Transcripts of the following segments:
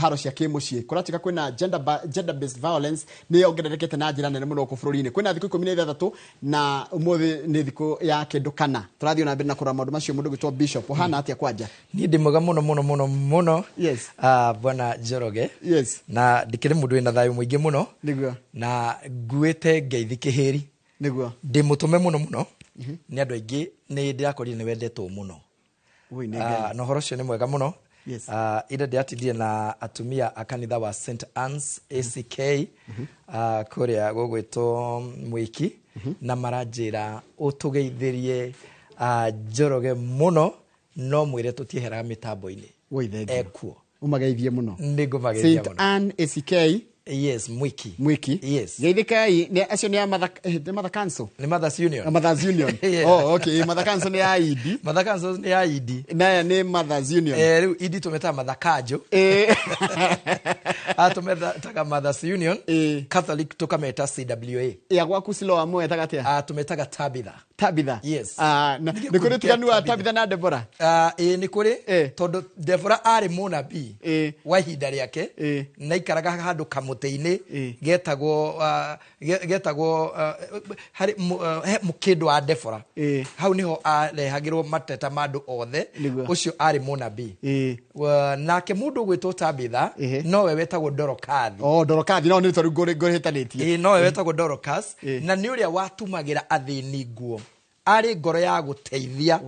haro cia kimuciĩ kuratika kwina gender based violence ni yongererekete na njira nene muno kubururi-ini kwina thikũ 16 na umuthi ni thikũ ya kindu kana turathio na mbere na kura maundu macio mundu gitwo Bishop hana atia kwanja ni ndi mwega muno yes bwana Njoroge yes na ndikire mundu wina thayu muingi muno niguo na nguite ngeithi kihiri niguo ndi mutume muno ni andu aingi ni ndirakorire ni wendetwo muno no horo cio ni mwega muno yes ida ndiatithie na atumia akanitha wa St Anne's ACK kuria gugwitwo mwiki na maranjira utugeithirie Njoroge muno no mwire tutiehera mitambo-ini ekuo umageithie muno ndigumageithia muno St Anne ACK yes mwiki yes geithikai ni acio ni Mother Council ni Mothers Union yeah. Oh okay Mother Council ni ID Mother Council ni ID na ni Mothers Union riu ID tumeta Mother Kajo tumeta Mothers Union Catholic tukameta CWA ya gwaku silo amwe etagatia tumetaga Tabitha yes ni kuri tukanua Tabitha na Deborah ni kuri tondu Deborah ari munabii wa ihinda riake na ikaraga handu kamute-ini getagwo hari mukindu wa Deborah hau niho arehagirwo mateta mandu othe ucio ari munabii nake mundu gwitwo Tabitha no we wetagwo Dorokathi no ni toru ngorihitanitie no we wetagwo Dorokas na ni uria watumagira athini nguo ari ngoro ya guteithia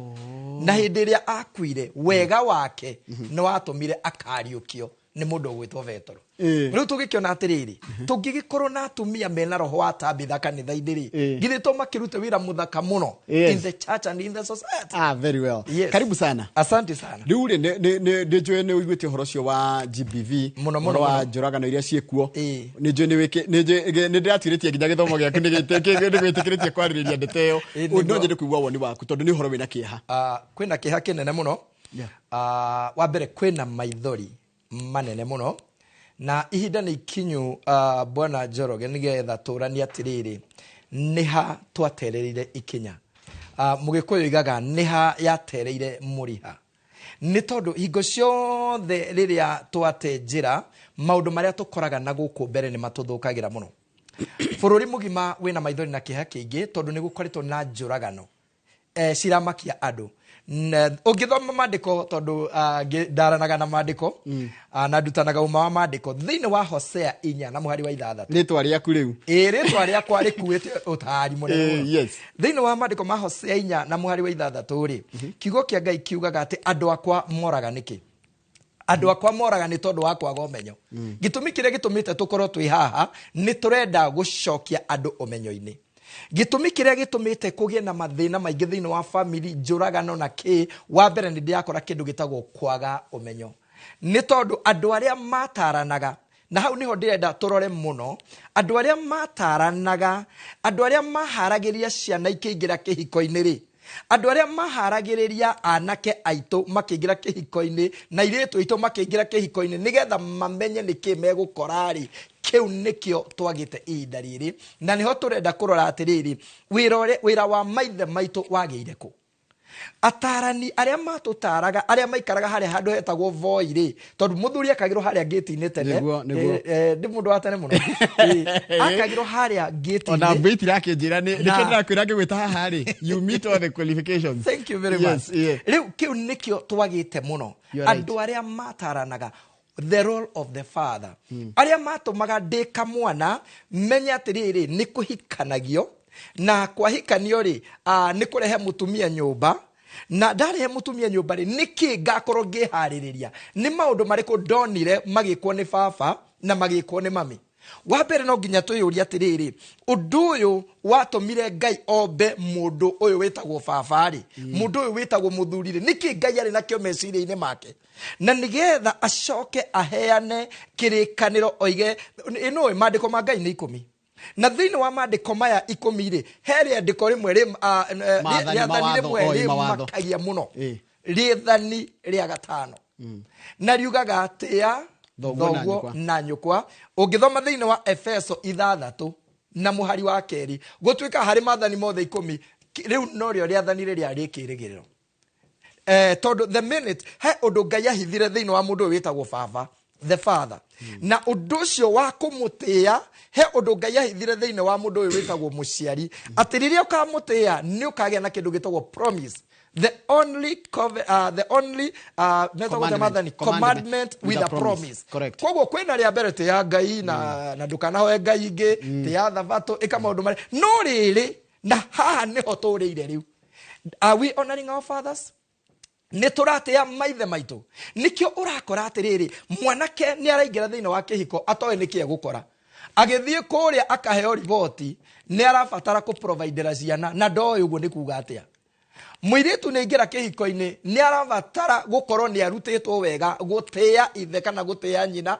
na hindi iria akuire wega wake no watumire akariukio ni mundu gwitwo Vetoro riu tugikiona atiriri tungigikorwo na atumia mena roho wa Tabitha kanitha-ini githito makirute wira muthaka muno in the church and in the society very well yes. Karibu sana asante sana riu ri ni njue ni uiguite horo cio wa GBV muno wa njoragano iria ciekuo ni njue ni ndiratuiritie nginya githomo giaku ni gwitikiretie kwaririria ndeteo no njende kuigua woni waku tondu ni horo wina kieha kwina kieha kinene muno wa mbere kwina maithori manene muno na ihinda ni ikinyu bwana Njoroge nigetha turania atiriri niha twatereire ikinya mugikuyu igaga niha yatereire muriha ni tondu hingo ciothe riria twate njira maundu maria tukoraga na guku mbere ni matuthukagira muno bururi mugima wina maithori na kiha kiingi tondu ni gukoritwo na njuragano ciramakia andu ungithoma mandiko tondu ndaranaga na mandiko na ndutanaga uma wa mandiko thiini wa Hosea 4 na muhari wa 6 ritwa riaku riu ritwa riakwa rikuite utari munene yes thiini wa mandiko ma Hosea 4 na muhari wa 6 ri kiugo kia Ngai kiugaga ati andu akwa moraga niki andu akwa moraga ni tondu wa kwaga umenyo gitumi kiria gitumite tukorwo twi haha ni turenda gucokia andu umenyo-ini gitumi kiria gitumite kugie na mathina maingi thiini wa family njuragano na wa mbere ni ndiakora kindu gitagwo kwaga umenyo ni tondu andu aria mataranaga na hau niho ndirenda turore muno andu aria mataranaga andu aria maharagiria ciana ikiingira kihiko-ini ri andu aria maharagiriria anake aitu makiingira kihiko-ini na iritu aitu makiingira kihiko-ini nigetha mamenye niki megukorari kiu nikio twagite ihinda riri na niho turenda kurora atiriri wira wa maithe maitu wageire ku atarani aria matutaraga aria maikaraga haria handu hetagwo voiri tondu muthuri akagirwo haria gate-ini tene ndi mundu wa tene muno akagirwo haria gate-ini ona mbiti yake njira ni nikenda kwira ngwita haha ri you meet all the qualifications thank you very much riu kiu nikio twagite muno andu aria mataranaga the role of the father aria matumaga ndika mwana menya atiriri ni kuhikanagio na kwahikanio ri ni kurehe mutumia nyumba na ndarehe mutumia nyumba ri niki ngakorwo ngihaririria ni maundu mariku ndonire magikwo ni baba na magikwo ni mami wa mbere no nginya tuyuria atiriri undu uyu watumire Ngai ombe mundu uyu witagwo baba ri mundu uyu witagwo muthuri ri niki Ngai ari nakio meciria-ini make na nigetha acoke aheane kirikaniro oige ino mandiko ma Ngai ni 10 na thiini wa mandiko maya 10 ri heri andiko rimwe ri rĩathani rimwe ri makagia muno rĩathani rĩa gatano na riugaga atia thoguo na nyukwa ungithoma thiini wa Efeso 6 na muhari wa 2 gutwika hari mathani mothe 10 riu no rĩo rĩathani rĩrĩa rĩkĩrĩgĩrĩro tondu the minute he undu Ngai ahithire thiini wa mundu witagwo baba the father. Na ũndũ ũcio wa kũmũtĩa he ũndũ Ngai ahithire thĩinĩ wa mũndũ ũyũ wĩtagwo mũciari. Atĩ rĩrĩa ũkamũtĩa nĩ ũkagĩa na kĩndũ gĩtagwo promise. The only commandment with a promise. Correct. Koguo kwĩna rĩa mbere tĩ ya Ngai na ndũkanahoe ngai ingĩ, tĩ ya thabatũ, ĩka maũndũ marĩa. No rĩrĩ na haha nĩho tũrĩire rĩu. Are we honoring our fathers? Nĩ tũratĩa maithe maitũ. Nĩkĩo ũrakora atĩrĩrĩ, mwanake nĩ araingĩra thĩinĩ wa kĩhiko atoĩ nĩkĩ egũkora. Agĩthiĩ kũrĩa akaheo riboti nĩ arabatara kũprovidera ciana na ndoĩ ũguo nĩ kuuga atĩa. Mũirĩtu nĩ aingĩra kĩhiko-inĩ nĩ arabatara gũkorwo nĩ arutĩtwo wega gũtĩa ithe kana gũtĩa nyina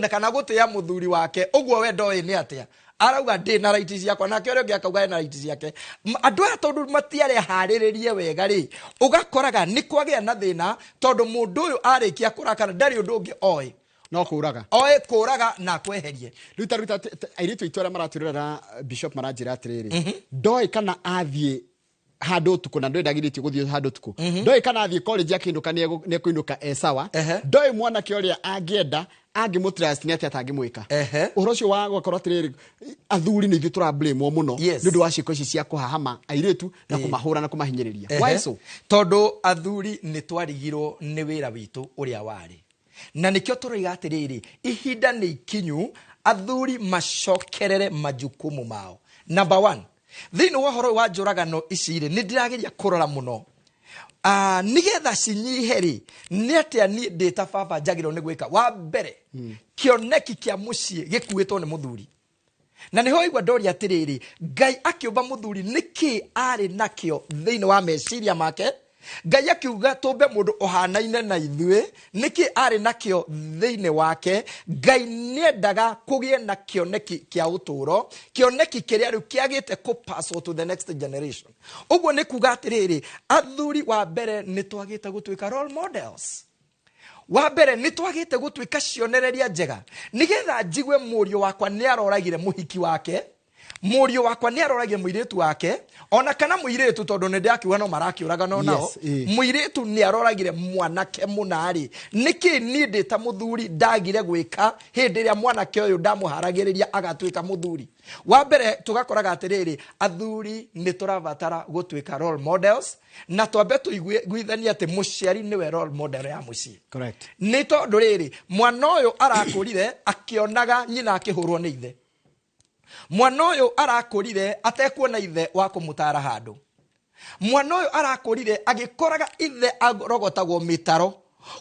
kana gũtĩa mũthuri wake. Ũguo we ndoĩ nĩ atĩa. Arauga ndĩ na raiti ciakwa nake ũrĩa ũngĩ akauga ena raiti ciake. Andũ aya tondũ matiarĩ harĩrĩrie wega rĩ, ũgakoraga nĩ kwagĩa na thĩna tondũ mũndũ ũyũ arĩkia kũrakana ndarĩ ũndũ ũngĩ oĩ. No kũraga. Oĩ kũraga na kweherie. Ruta airĩtu aitũ arĩa maratwĩrora Bishop maranjĩra atĩrĩrĩ. Ndoĩ kana athiĩ handũ ũtukũ na ndoĩ ndagirĩtio gũthiĩ handũ ũtukũ. Ndoĩ kana athiĩ college akĩinũka nĩ kũinũka sawa. Ndoĩ mwanake ũrĩa angĩenda angĩmũtrust nĩ atĩ atangĩmwĩka. Ũhoro ũcio wa gũkorwo atĩrĩrĩ athuri nĩ ithuĩ tũrablame mũno nĩ ũndũ wa ciĩko ici cia kũhahama airĩtu na kũmahũra na kũmahinyĩrĩria. Why so? Tondũ athuri nĩ twarigirwo nĩ wĩra witũ ũrĩa warĩ. Na nĩkĩo tũroiga atĩrĩrĩ, ihinda nĩ ikinyu athuri macokerere majukumu mao. Number one, thĩinĩ wa ũhoro wa njũragano ici rĩ, nĩ ndĩrageria kũrora mũno. Nigetha cinyihe rĩ, nĩ atĩa niĩ ndĩta baba njagĩrĩirwo nĩ gwĩka. Wa mbere, kĩoneki kĩa mũciĩ gĩkuĩtwo nĩ mũthuri. Na nĩho igua ndoria atĩrĩrĩ, Ngai akĩũmba mũthuri nĩkĩ arĩ nakĩo thĩinĩ wa meciria make. Ngai akiuga tũmbe mũndũ ũhanaine na ithuĩ nĩkĩ arĩ nakĩo thĩinĩ wake. Ngai nĩendaga kũgĩe na kĩoneki kĩa ũtũũro, kĩoneki kĩrĩa rĩu kĩagĩte pass to the next generation. Ũguo nĩ kuga atĩrĩrĩ, athuri wa mbere nĩ twagĩte gũtuĩka role models. Wa mbere nĩ twagĩte gũtuĩka cionereria njega. Nigetha njigwe mũriũ wakwa nĩ aroragire mũhiki wake, mũriũ wakwa nĩ aroragire mũirĩtu wake, ona kana mũirĩtu tondũ nĩ ndakiuga no marakĩũraga no nao. Mũirĩtu nĩ aroragire mwanake mũnarĩ. Nĩkĩ niĩ ndĩ ta mũthuri ndagire gwĩka hĩndĩ ĩrĩa mwanake ũyũ ndamũharagĩrĩria agatuĩka mũthuri. Wa mbere tũgakoraga atĩrĩrĩ, athuri nĩ tũrabatara gũtuĩka role models na twambe tũiguithanie atĩ mũciari nĩwe role model ya mũciĩ. Correct. Nĩ tondũ rĩrĩ, mwana ũyũ arakũrire akĩonaga nyina akĩhũrwo nĩ ithe. Mwana ũyũ arakũrire atekuona ithe wa kũmũtara handũ. Mwana ũyũ arakũrire agĩkoraga ithe arogotagwo mĩtaro.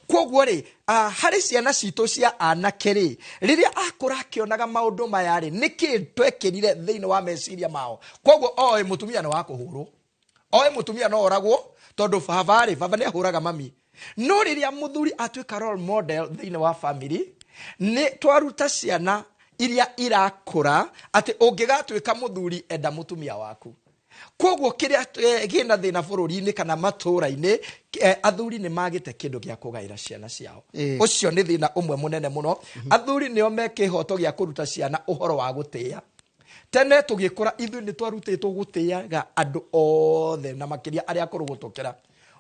Kwoguo rĩ, harĩ ciana citũ cia anake rĩ, rĩrĩa akũra akĩonaga maũndũ maya rĩ, nĩkĩ twekĩrire thĩinĩ wa meciria mao. Kwoguo oĩ mũtumia nĩ wa kũhũrwo, oĩ mũtumia no oragwo tondũ baba nĩ ahũraga mami. No rĩrĩa mũthuri atuĩka role model thĩinĩ wa family, nĩ twaruta ciana iria irakũra atĩ ũngĩgatuĩka mũthuri enda mũtumia waku. Kwoguo kĩrĩa gĩna thĩna bũrũri-inĩ kana matũũra-inĩ, athuri nĩ magĩte kĩndũ gĩa kũgaĩra ciana ciao. Ũcio nĩ thĩna ũmwe mũnene mũno. Athuri nĩo mekĩhoto gĩa kũruta ciana ũhoro wa gũtĩa. Tene tũgĩkũra ithuĩ nĩ twarutĩtwo gũtĩaga andũ othe na makĩria arĩa akũrũ gũtũkĩra.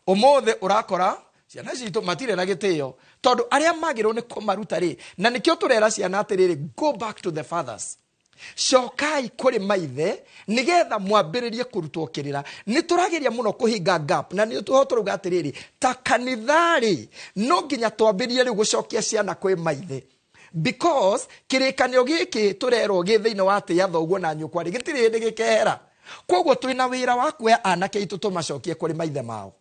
Ũmũthĩ ũrakora ciana citũ matirĩ na gĩtĩo tondũ arĩa magĩrĩirwo nĩ kũmaruta rĩ, na nĩkĩo tũrera ciana atĩrĩrĩ, go back to the fathers. Cokai kũrĩ maithe nigetha mwambĩrĩrie kũrutwo kĩrĩra. Nĩ tũrageria mũno kũhinga gap na nĩ tũrauga atĩrĩrĩ, ta kanitharĩ no nginya twambĩrĩrie rĩu gũcokia ciana kwĩ maithe, because kĩrĩkanĩro gĩkĩ tũrerwo gĩ thĩinĩ wa tĩa thoguo na nyũkwa rĩ, gĩtirĩ hĩndĩ gĩkehera. Kwoguo twĩna wĩra wa kuoya anake aitũ tũmacokie kũrĩ maithe mao.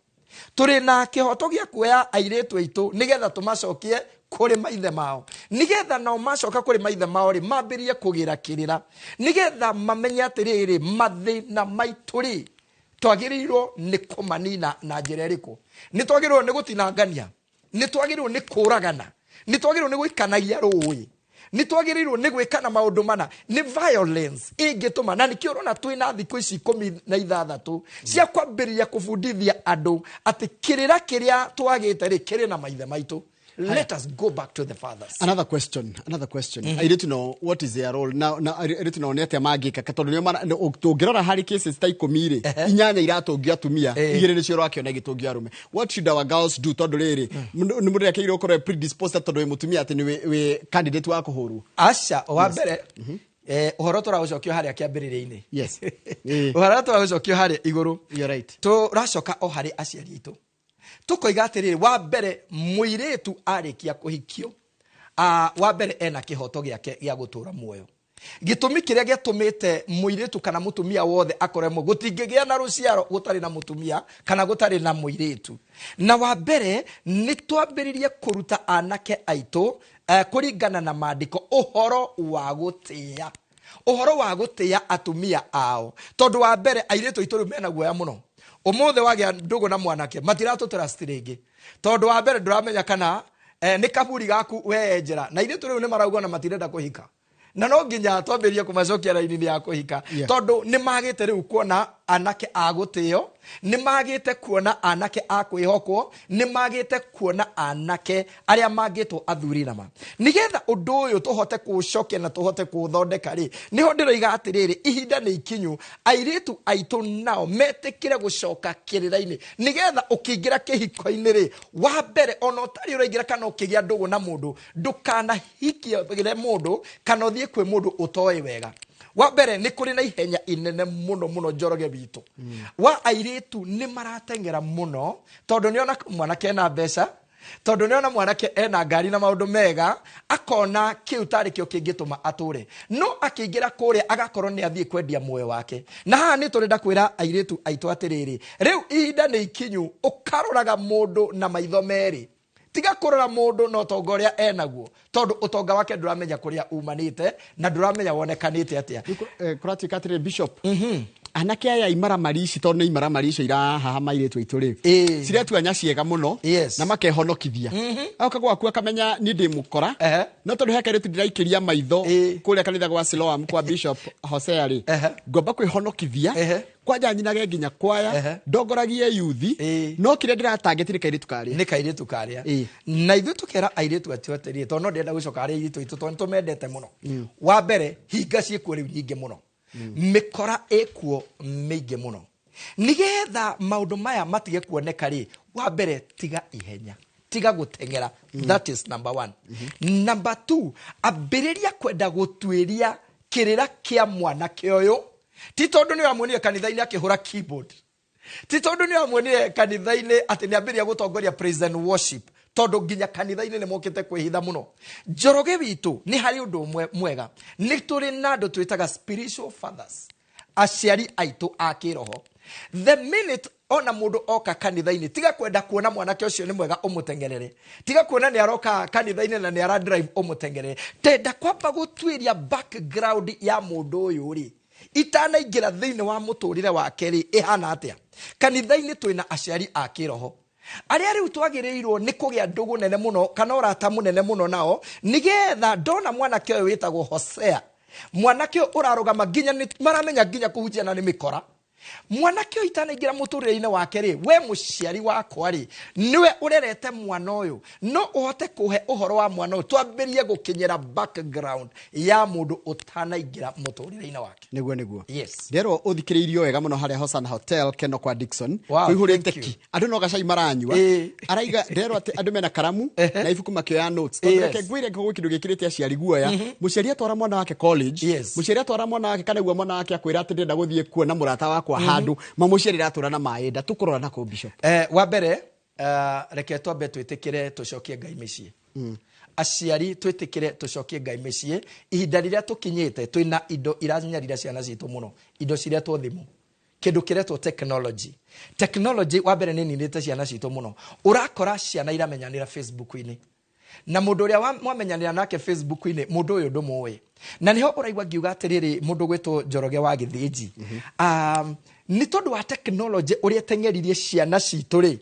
Tũrĩ na kĩhoto gĩa kuoya airĩtu aitũ nigetha tũmacokie kũrĩ maithe mao, nigetha nao macoka kũrĩ maithe mao rĩ, mambĩrĩrie kũgĩra kĩrĩra, nigetha mamenye atĩrĩrĩ, mathĩna maitũ rĩ, twagĩrĩirwo nĩ kũmanina na njĩra ĩrĩkũ. Nĩ twagĩrĩirwo nĩ gũtinangania, nĩ twagĩrĩirwo nĩ kũragana, nĩ twagĩrĩirwo nĩ gũikanagia rũĩ, nĩ twagĩrĩirwo nĩ gwĩkana maũndũ mana, nĩ violence ĩngĩtũma. Na nĩkĩo ũrona twĩna thikũ ici 16 cia kwambĩrĩria kũbundithia andũ atĩ kĩrĩra kĩrĩa twagĩte rĩ, kĩrĩ na maithe maitũ. let us go back to the fathers. Another question. I need to know what is their role. Now I need to know nete magika katondu nio mana tungirora hari cases ta 10 inyanya iratungia atumia igire ni cio rwakio na gitungia arume. What should our girls do tondu riri ni mundu yakire ukore predisposed tondu we mutumia ati ni we candidate wa kuhuru. Asha wa mbere uhoro tũragucokio harĩa kĩambĩrĩria-inĩ. Yes. Uhoro tũragucokio harĩa igũrũ. You're right. Tũracoka o harĩ aciari aitũ. Tũkoiga atĩrĩrĩ, wa mbere mũirĩtu arĩkia kũhikio wa mbere ena kĩhoto gĩake gĩa gũtũra muoyo. Gĩtũmi kĩrĩa gĩatũmĩte mũirĩtu kana mũtumia wothe akoremwo gũtingĩgĩa na rũciaro gũtarĩ na mũtumia kana gũtarĩ na mũirĩtu. Na wa mbere nĩ twambĩrĩrie kũruta anake aitũ kũringana na maandĩko ũhoro wa gũtĩa atumia ao. Tondũ wa mbere airĩtu aitũ rĩu mena guoya mũno. Ũmũthĩ wagĩa ndũgũ na mwanake matiratũtrust rĩngĩ. Tondũ wa mbere ndũramenya kana nĩ kaburi gaku wenjera. Na airĩtu rĩu nĩ maraugwa na matirenda kũhika. Na no nginya twambĩrĩrie kũmacokia raini ya kũhika. Tondũ nĩ magĩte rĩu kuona anake a gũtĩo, nĩ magĩte kuona anake a kwĩhokwo, nĩ magĩte kuona anake arĩa mangĩtwo athuri nama. Nigetha ũndũ ũyũ tũhote kũcokia na tũhote kũthondeka rĩ, niho ndĩroiga atĩrĩrĩ, ihinda nĩ ikinyu airĩtu aitũ nao metĩkĩre gũcoka kĩrĩra-inĩ. Nigetha ũkĩingĩra kĩhiko-inĩ rĩ, wa mbere ona ũtarĩ ũraingĩra kana ũkĩgĩa ndũgũ na mũndũ, ndũkanahikie mũndũ kana ũthiĩ kwĩ mũndũ ũtoĩ wega. Wa mbere nĩ kũrĩ na ihenya inene mũno njoroge witũ. Wa airĩtu nĩ maratengera mũno tondũ nĩona mwanake ena mbeca, tondũ nĩona mwanake ena ngari na maũndũ mega, akona kĩu tarĩ kĩo kĩngĩtũma atũre. No akĩingĩra kũrĩa agakorwo nĩ athiĩ kwendia muoyo wake. Na haha nĩ tũrenda kwĩra airĩtu aitũ atĩrĩrĩ, rĩu ihinda nĩ ikinyu ũkaroraga mũndũ na maitho merĩ. Tiga kũrora mũndũ na ũtonga ũrĩa enaguo, tondũ ũtonga wake ndũramenya kũrĩa umanĩte na ndũramenya wonekanĩte atĩa. Kũratuĩka atĩrĩ Bishop, anake aya imaramari ici tondũ nĩ imaramari icio irahahama airĩtu aitũ rĩu ciretua nyaciega mũno na makehonokithia. Agoka gwaku akamenya nĩ ndĩmũkora, no tondũ he kairĩtu ndĩraikĩria maitho kũrĩa kanitha gwa Siloam kwa Bishop Hosea rĩ, ngomba kwĩhonokithia kwanja nyinage nginya kwaya ndongoragie yuthi, no kĩrĩa ndĩratangĩtire kairĩtu karĩa. Nĩ kairĩtu karĩa. Na ithuĩ tũkera airĩtu atĩrĩ, tondũ no ndĩrenda gũcoka harĩ airĩtu aitũ tondũ nĩtũmendete mũno. Wa mbere hinga ciĩkuo rĩu nyingĩ mũno, mĩkora ĩkuo mĩingĩ mũno. Nigetha maũndũ maya matige kuoneka rĩ, wa mbere tiga ihenya, tiga gũtengera. That is number 1. Number 2, ambĩrĩria kwenda gũtuĩria kĩrĩra kĩa mwanake ũyũ. Ti tondũ nĩ wamuonire kanitha-inĩ akĩhũra keyboard, ti tondũ nĩ wamuonire kanitha-inĩ atĩ nĩ ambĩrĩria gũtongoria praise and worship, tondũ nginya kanitha-inĩ nĩ mokĩte kwĩhitha mũno. Njoroge witũ nĩ harĩ ũndũ mwega, nĩ tũrĩ na andũ twĩtaga spiritual fathers, aciari aitũ a kĩroho. The minute ona mũndũ oka kanitha-inĩ, tiga kwenda kuona mwanake ũcio nĩ mwega ũmũtengerere, tiga kuona nĩ aroka kanitha-inĩ na nĩ ara drive ũmũtengerere. Tenda kwamba gũtuĩria background ya mũndũ ũyũ rĩ, itanaingĩra thĩinĩ wa mũtũrĩre wake rĩ, ĩhana atĩa. Kanitha-inĩ twĩna aciari a kĩroho arĩa rĩu twagĩrĩirwo nĩ kũgĩa ndũgũ nene mũno kana ũrata mũnene mũno nao, nigetha ndona mwanake ũyũ wĩtagwo Hosea, mwanake ũyũ ũrarũgama nginya maramenya nginya kũhunjia na nĩ mĩkora. Mwanake ũyũ itanaingĩra mũtũrĩre-inĩ wake rĩ, we mũciari wakwa rĩ, niwe ũrerete mwana ũyũ, no ũhote kũhe ũhoro wa mwana ũyũ, twambĩrĩrie gũkinyĩra background ya mũndũ ũtanaingĩra mũtũrĩre-inĩ wake. Nĩguo. Yes. Nderwo ũthikĩrĩirio wega mũno harĩa Hosan Hotel Keno kwa Dickson. Kũihũrĩte ki. Andũ no gacai maranyua. Araiga nderwo atĩ andũ mena karamu na ibuku makĩoya notes. Tondũ reke ngwĩre ngũgũ kĩndũ gĩkĩrĩte aciari guoya. Mũciari atwara mwana wake college. Mũciari atwara mwana wake kana guo mwana wake akwĩra atĩ ndĩrenda gũthiĩ kuona mũrata wakwa handu mamuciari ratũra na maenda tũkũrora na kũ Bishop. Wa mbere reke twambe twĩtĩkĩre tũcokie Ngai mĩciĩ. Aciari twĩtĩkĩre tũcokie Ngai mĩciĩ. Ihinda rĩrĩa tũkinyĩte twĩna indo iranyarira ciana citũ mũno, indo ciretwo thimũ, kĩndũ kĩretwo technology. Wa mbere nĩ ninĩte ciana citũ mũno. Ũrakora ciana iramenyanĩra Facebook-inĩ, na mũndũ ũrĩa mwamenyanĩra nake Facebook-inĩ, mũndũ ũyũ ndũmũĩ. Na niho ũraigua ngiuga atĩrĩrĩ, mũndũ gwĩtwo Njoroge wa Gĩthĩnji, nĩ tondũ wa technology ũrĩa teng'eririe ciana citũ rĩ,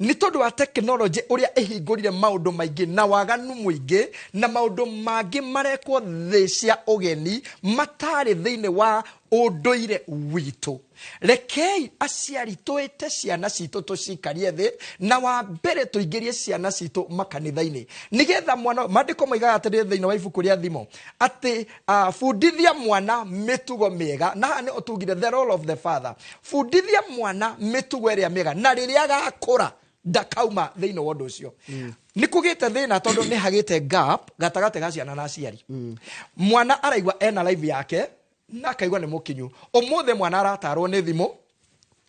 nĩ tondũ wa technology ũrĩa ĩhingũrire maũndũ maingĩ na waganu mũingĩ na maũndũ mangĩ marekwo thĩ cia ũgeni matarĩ thĩinĩ wa ũndũire witũ. Rekei aciari twĩte ciana citũ tũcikarie thĩ, na wa mbere tũingĩrie ciana citũ makanitha-inĩ, nĩgetha mwana, maandĩko moigaga atĩrĩrĩ thĩinĩ wa ibuku rĩa Thimo atĩ bundithia mwana mĩtugo mĩega, na haha nĩ ũtugire the role of the father. Bundithia mwana mĩtugo ĩrĩa mĩega, na rĩrĩa agakũra ndakauma thĩinĩ wa ũndũ ũcio. Nĩ kũgĩte thĩna tondũ nĩ hagĩte gap gatagatĩ ga ciana na aciari. Mwana araigua ena live yake na akaigua nĩ mũkinyu. Ũmũthĩ mwana aratarwo nĩ thimũ,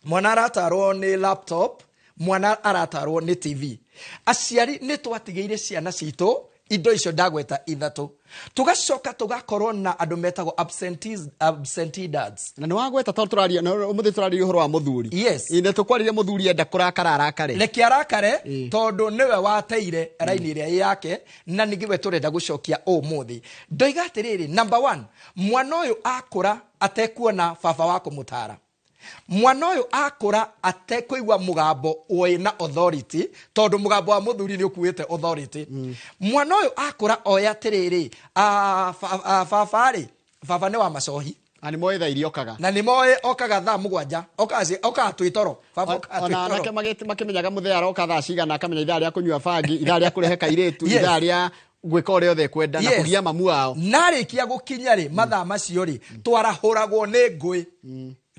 mwana aratarwo nĩ laptop, mwana aratarwo nĩ TV. Aciari nĩ twatigĩire ciana citũ indo icio ndagweta ithatũ. Tugacoka tugakorwo na andũ metagwo absentee dads. Na nĩ wagweta tondũ tũraria ũmũthĩ tũraria ũhoro wa mũthuri. Yes. Nĩ tũkwarire mũthuri enda kũrakara arakare. Reke arakare tondũ nĩwe wateire raini ĩrĩa yake, na nĩgĩwe tũrenda gũcokia ũmũthĩ. Ndoiga atĩrĩrĩ, number 1, mwana ũyũ akũra atekuona baba wa kũmũtara. Mwana ũyũ akũra atekũigua mũgambo wĩna authority, tondũ mũgambo wa mũthuri nĩ ũkuĩte authority. Mwana ũyũ akũra oya atĩrĩrĩ, baba nĩ wa macohi. Na nĩ moĩ thaa iria okaga. Na nĩ moĩ okaga thaa 7, okaga twĩtoro. Ona anake makĩmenyaga mũthee aroka thaa cigana, akamenya ithaa rĩa kũnyua bangi, ithaa rĩa kũrehe kairĩtu, ithaa rĩa gwĩka ũrĩa othe kwenda na kũgia mamu wao. Narĩkia gũkinya rĩ, mathaa macio rĩ, twarahũragwo nĩ ngũĩ.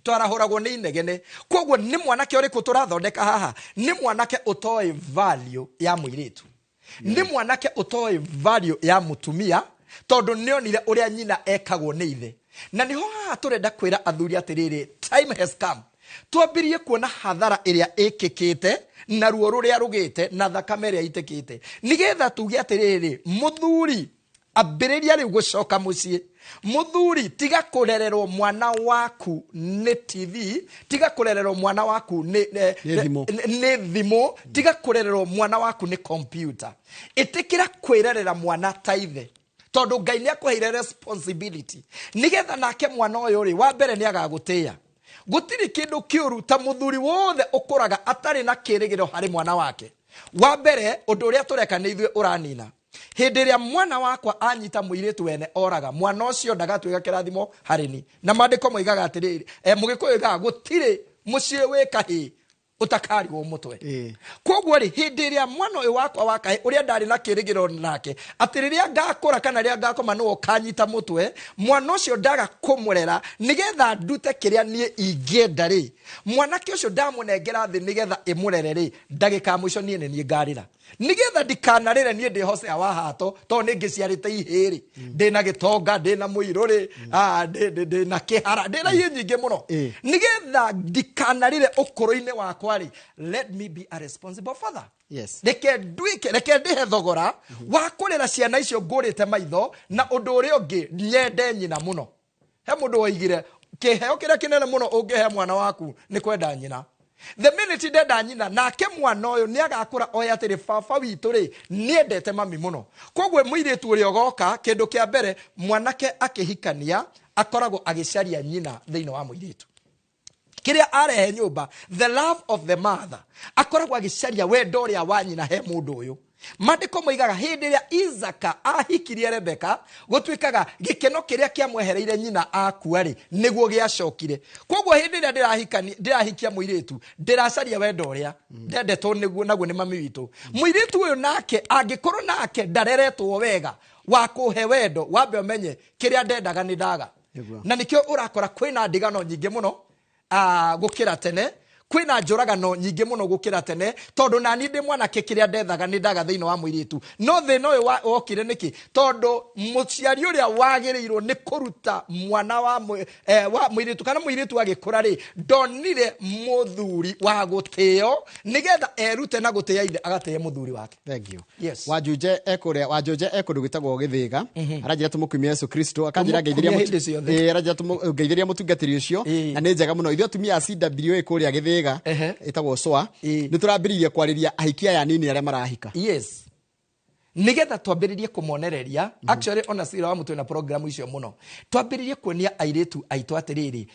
Twarahũragwo nĩ inegene. Koguo nĩ mwanake ũrĩkũ tũrathondeka haha? Nĩ mwanake ũtoĩ value ya mũirĩtu. Nĩ mwanake ũtoĩ value ya mũtumia, tondũ nĩonire ũrĩa nyina ekagwo nĩ ithe. Na niho haha tũrenda kwĩra athuri atĩrĩrĩ, time has come. Twambirie kuona hathara ĩrĩa ĩkĩkĩte na ruo rũrĩa rũgĩte na thakame ĩrĩa itĩkĩte. Nĩgetha tuge atĩrĩrĩ, mũthuri ambĩrĩria rĩu gũcoka mũciĩ. Mũthuri tiga kũrererwo mwana waku nĩ TV, tiga kũrererwo mwana waku nĩ thimũ, tiga kũrererwo mwana waku nĩ computer. Ĩtĩkĩra kwĩrerera mwana ta ithe, tondũ Ngai nĩ akũheire responsibility. Nĩgetha nake mwana ũyũ rĩ, wa mbere nĩ agagũtĩĩa. Gũtirĩ kĩndũ kĩũru ta mũthuri wothe ũkũraga atarĩ na kĩĩrĩgĩrĩro harĩ mwana wake. Wa mbere ũndũ ũrĩa tũreka nĩ ithuĩ ũranina. Hĩndĩ ĩrĩa mwana wakwa anyita mũirĩtu wene oraga, mwana ũcio ndagatuĩka kĩrathimo harĩ ni. Na maandĩko moigaga atĩrĩrĩ, mũgĩkũyũ oigaga gũtirĩ mũciĩ wĩ kahĩĩ ũtakarigwo mũtwe. Koguo rĩ, hĩndĩ ĩrĩa mwana ũyũ wakwa wa kahĩĩ ũrĩa ndarĩ na kĩĩrĩgĩrĩro nake atĩ rĩrĩa ngakũra kana rĩrĩa ngakoma nĩwe ũkanyita mũtwe, mwana ũcio ndaga kũmũrera nĩgetha ndute kĩrĩa niĩ ingĩenda rĩ, mwanake ũcio ndamũnengera thĩ nĩgetha ĩmũrere rĩ, ndagĩka mũico niĩ nĩ ngarĩra. Nĩgetha ndikanarĩre niĩ ndĩ Hosea Wahato, tondũ nĩ ngĩciarĩte ihĩrĩ, ndĩna gĩtonga, ndĩna mũirũrĩ, ndĩna kĩhara, ndĩna ihĩ nyingĩ mũno. Nĩgetha ndikanarĩre ũkũrũ-inĩ wakwa rĩ, let me be a responsible father. Reke ndĩhe thogora wa kũrera ciana icio ngũrĩte maitho, na ũndũ ũrĩa ũngĩ nyende nyina mũno. He mũndũ woigire kĩheo kĩrĩa kĩnene mũno ũngĩhe mwana waku nĩ kwenda nyina. The minute ndenda nyina, nake mwana ũyũ nĩ agakũra oya atĩrĩ baba witũ rĩ, nĩendete mami mũno. Koguo mũirĩtu ũrĩa ũgoka, kĩndũ kĩa mbere mwanake akĩhikania akoragwo agĩcaria nyina thĩinĩ wa mũirĩtu. Kĩrĩa arehe nyũmba, the love of the mother, akoragwo agĩcaria wendo ũrĩa wa nyina he mũndũ ũyũ. Maandĩko moigaga hĩndĩ ĩrĩa Isaka ahikirie Rebeka, gũtuĩkaga gĩkeno kĩrĩa kĩamwehereire nyina akua rĩ, nĩguo gĩacokire. Koguo hĩndĩ ĩrĩa ndĩrahikia mũirĩtu, ndĩracaria wendo ũrĩa ndendetwo naguo nĩ mami witũ. Mũirĩtu ũyũ nake angĩkorwo nake ndareretwo wega wa kũhe wendo, wambe ũmenye kĩrĩa ndendaga nĩ ndaga. Na nĩkĩo ũrakora kwĩna ndigano nyingĩ mũno gũkĩra tene. Kwĩna njũragano nyingĩ mũno gũkĩra tene, tondũ nani ndĩ mwanake kĩrĩa ndethaga nĩ ndaga thĩinĩ wa mũirĩtu. No thĩna ũyũ wokire nĩkĩ? Tondũ mũciari ũrĩa wagĩrĩirwo nĩ kũruta mwana wa mũirĩtu, kana mũirĩtu agĩkũra rĩ, ndonire mũthuri wa gũtĩo nĩgetha erute na gũtĩya ithe agatĩye mũthuri wake. Thank you. Yes. Wanjuje ekũndũ gwĩtagwo Gĩthĩga, aranjĩra tũmũkumia Yesu Kristo, akanjĩra ngeithĩria mũtungatĩri ũcio, na nĩ njega mũno. Ithuĩ atumia a CW kũrĩa Gĩthĩga itagwo SWA nĩ tũrambĩrĩirie kwarĩria ahiki aya nini arĩa marahika. Yes. Nĩgetha twambĩrĩrie kũmonereria, actually ona Sira wa Mũtwe na program icio mũno, twambĩrĩrie kuonia airĩtu aitũ atĩrĩrĩ,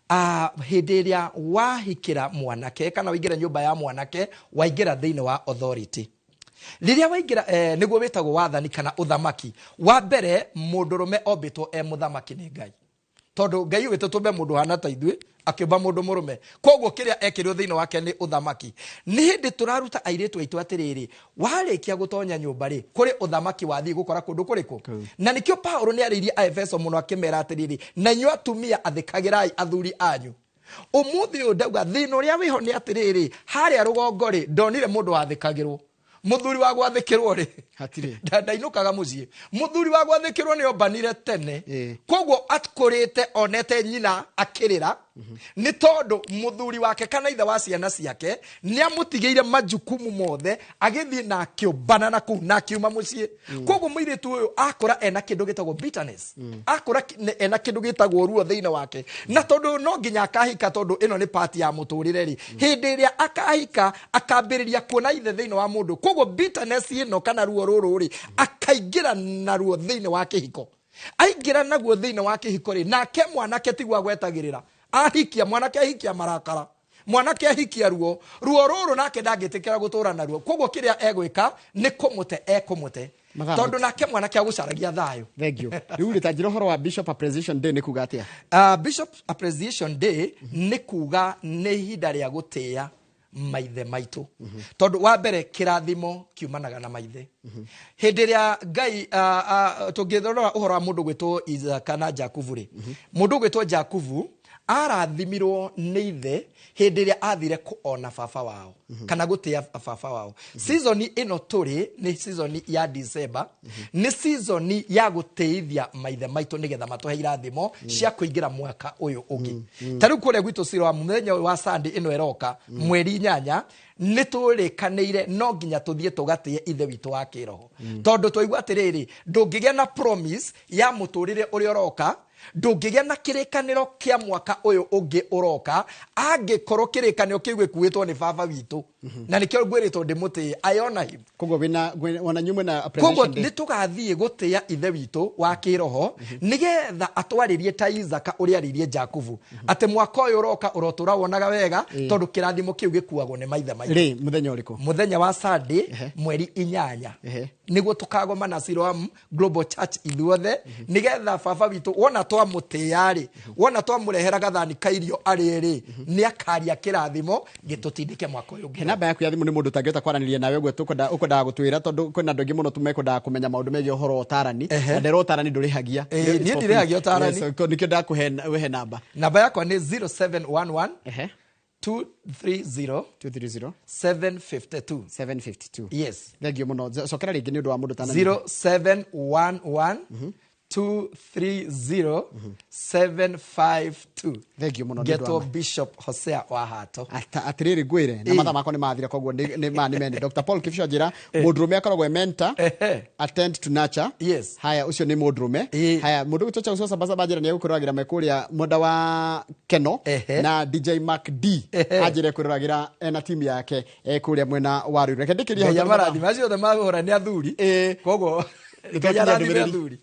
hĩndĩ ĩrĩa wahikĩra mwanake kana waingĩra nyũmba ya mwanake, waingĩra thĩinĩ wa authority. Rĩrĩa waingĩra nĩguo wĩtagwo wathani kana ũthamaki. Wa mbere mũndũrũme ombĩtwo mũthamaki nĩ Ngai. tondu Ngai witũ tumbe mundu hana ta ithuĩ akĩmba mundu murume koguo kĩrĩa ekĩrwo thĩinĩ wake nĩ ũthamaki nĩ hĩndĩ tũraruta airĩtu aitũ atĩrĩrĩ warĩkia gũtonya nyũmba rĩ kũrĩ ũthamaki wathiĩ gũkora kũndũ kũrĩkũ na nĩkĩo Paulo nĩ arĩirie Aefeso mũno akĩmera atĩrĩrĩ na inyuĩ atumia athĩkagĩrai athuri anyu ũmũthĩ ũyũ ndauga thĩna ũrĩa wĩho nĩ atĩrĩrĩ harĩa rũgongo rĩ ndonire mũndũ wathĩkagĩrwo mũthuri wa gwathĩkĩrwo rĩ hatirĩ ndainũkaga mũciĩ mũthuri wa gwathĩkĩrwo nĩ ombanire tene koguo akũrĩte onete nyina akĩrĩra nĩ tondũ mũthuri wake kana ithe wa ciana ciake nĩ amũtigĩire majukumu mothe agĩthiĩ na akĩũmbana na kũu na akiuma mũciĩ koguo mũirĩtu ũyũ akora ena kĩndũ gĩtagwo bitterness akora ena kĩndũ gĩtagwo ruo thĩinĩ wake na tondũ no nginya akahika tondũ ĩno nĩ part ya mũtũrĩre rĩ hĩndĩ ĩrĩa akahika akambĩrĩria kuona ithe thĩinĩ wa mũndũ koguo bitterness ĩno kana ruo rũrũ rĩ akaingĩra na ruo thĩinĩ wa kĩhiko aingĩra naguo thĩinĩ wa kĩhiko rĩ nake mwanake tigwa gwetagĩrĩra ahikia mwanake ahikia marakara mwanake ahikia ruo rũrũ nake ndangĩtĩkĩra gũtũra naruo koguo kĩrĩa egwĩka nĩ kũmũte ekũmũte tondu nake mwanake agũcaragia thayũ thank you rĩu rĩtanjĩra ũhoro wa Bishop Appreciation Day nĩ kuga atĩa Bishop Appreciation Day nĩ kuga nĩ ihinda rĩa gũtĩĩa maithe maitũ tondu wa mbere kĩrathimo kiumanaga na maithe hĩndĩ ĩrĩa Ngai tũngĩthorora ũhoro wa mũndũ gwĩtwo Isaka na Jakubu rĩ mũndũ gwĩtwo Jakubu arathimirwo nĩ ithe hĩndĩ ĩrĩa athire kuona baba wao kana gũtĩa baba wao season ĩno tũrĩ nĩ season ya December nĩ season ya gũteithia maithe maitũ nĩgetha matũhe irathimo cia kũingĩra mwaka ũyũ ũngĩ tarĩu kũrĩa gwitũ Siro wa mũthenya wa Sunday ĩno ĩroka mweri 8 nĩ tũrĩkanĩire no nginya tũthiĩ tũgatĩe ithe witũ wa kĩroho tondũ twaigua atĩrĩrĩ ndũngĩgĩa na promise ya mũtũrĩre ũrĩa ũroka ndũngĩgĩa na kĩrĩkanĩro kĩa mwaka ũyũ ũngĩ ũroka angĩkorwo kĩrĩkanĩro kĩu gĩkuĩtwo nĩ baba witũ na nĩkĩo ngwĩrĩtwo ndĩmũtĩe iona him koguo wĩna nyume na koguo nĩ tũgathiĩ gũtĩĩa ithe witũ wa kĩroho nĩgetha atwarĩrie ta Isaka ũrĩa arĩirie Jakubu atĩ mwaka ũyũ ũroka ũrotũra wonaga wega tondũ kĩrathimo kĩu gĩkuagwo nĩ maithe maitũ rĩ mũthenya ũrĩkũ mũthenya wa Sunday mweri 8 nĩguo tũkagoma na Siloam Global Church ithuothe nĩgetha baba witũ wona twamũtĩarĩ wona twamũrehera gathani kairio arĩrĩ nĩ akaria kĩrathimo gĩtũtindĩke mwaka ũyũ ũngĩ namba yaku ya thimũ nĩ mũndũ ũtangĩhota kwaranĩria nawe ũguo ũkwendaga gũtwĩra tondũ kwĩna andũ aingĩ mũno tũmekwendaga kũmenya maũndũ megiĩ ũhoro wa ũtaarani na ndero ũtaarani ndũrĩhagia niĩ ndirĩhagia ũtaarani nĩkĩo ndakũhe namba yakwa nĩ 0711 230 752 yes thengio mũno cokera rĩngĩ nĩ ũndũ wa mũndũ ũtaarani 0711 230 thengio mũno getwo Bishop Hosea Wahato atĩrĩrĩ ngwĩre na mathaa makwa nĩ mathira koguo nĩ mene Dr. Paul Kipshaw njĩra mũndũrũme akoragwo mentor attend to nurture yes haya ũcio nĩ mũndũrũme haya mũndũ gĩtũcha ũcio sabasaba njĩra nĩ egũkũragĩra mekũrĩa mwenda wa Keno na DJ Mark D anjĩre kũragĩra ena timu yake kũrĩa mwena wa Rũirũ reke ndĩkĩria ya marathi macio the mahora nĩ athuri koguo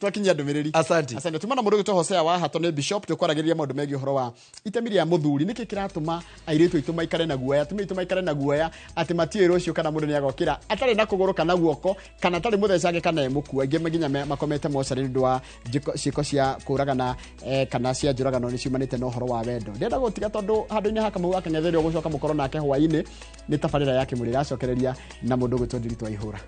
twakinyia ndũmĩrĩri asante tuma na mũndũ gĩtwo Hosea Wahato nĩ bishop tũkwaragĩrĩria maũndũ megiĩ ũhoro wa itemi rĩa mũthuri nĩkĩ kĩratũma airĩtu aitũ maikare na guoya atumia aitũ maikare na guoya atĩ matiũĩ rũciũ kana mũndũ nĩ agokĩra atarĩ na kũgũrũ kana guoko kana atarĩ mũthecange kana emũkua aingĩ nginya makomete mocarĩ nĩ ũndũ wa ciĩko cia kũragana kana cia njũragano nĩ ciumanĩte na ũhoro wa wendo ndĩrenda gũtiga tondũ handũ-inĩ haka mau akeng'etherio gũcoka mũkorwo nake hwaĩ-inĩ nĩ tabarĩra yake mũrĩ iracokereria na mũndũ gĩtwo Ndiritu Waihũra